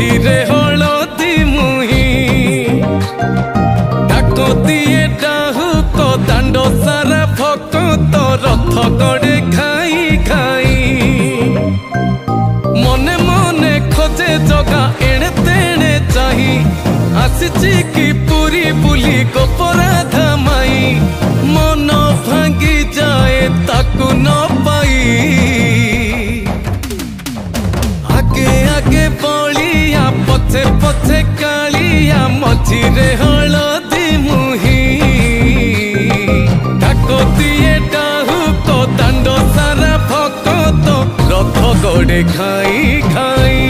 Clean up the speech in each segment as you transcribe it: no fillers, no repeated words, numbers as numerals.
मझिरे हलदी मुही डाकती डाहु को दांड सारा भक्त रथ गड़े खाई खाई मने मने खोजे जगा एणे तेणे चाही आसीची की पूरी बुली गोपराधा माई मन भांगी जाए ताकू न पाई आगे आगे बलिया पछे पछे कालिया मझिरे हलदी मुही डाकती डाहु को दांड सारा भक्त रथ गड़े खाई खाई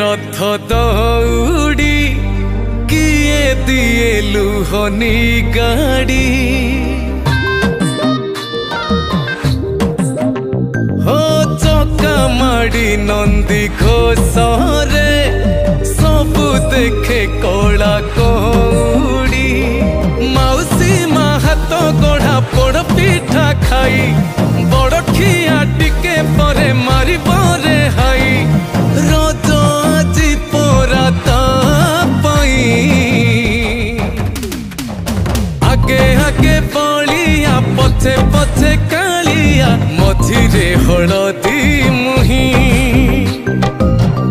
रथ दौड़ी किए दिए लुहनी गाड़ी हो चका माड़ी नंदी घोषरे सबु देखे कला कौड़ी मौसी माँ हाथ गढ़ा पोड़ पिठा खाई बड़ खिया टिके परे मारी परे हाई रज আজি पोरा पाई आगे आगे बलिया पछे पछे कालिया मझिरे हलदी मुही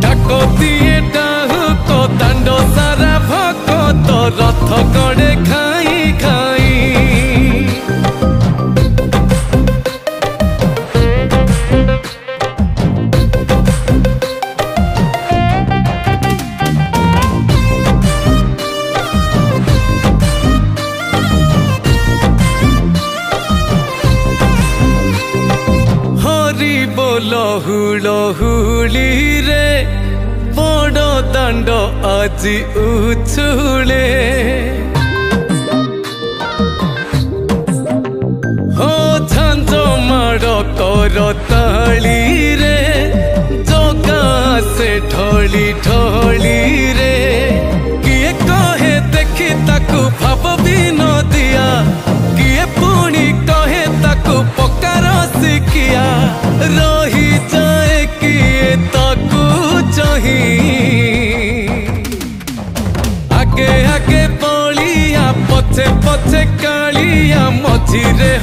डाकती डाहु को दांड सारा भक्त रथ गड़े खाई खाई लहुली रे बड़ दांड আজি उछुले हो झांझ माड़ कर ताली रे जगा से ढली ढली रे किए कहे देखी ताकू भाव भी न दिया किए पुणी कहे ताकू पकार सिकिया रही जाए किए ताकू चाही आगे आगे बलिया पछे पछे कालिया मझिरे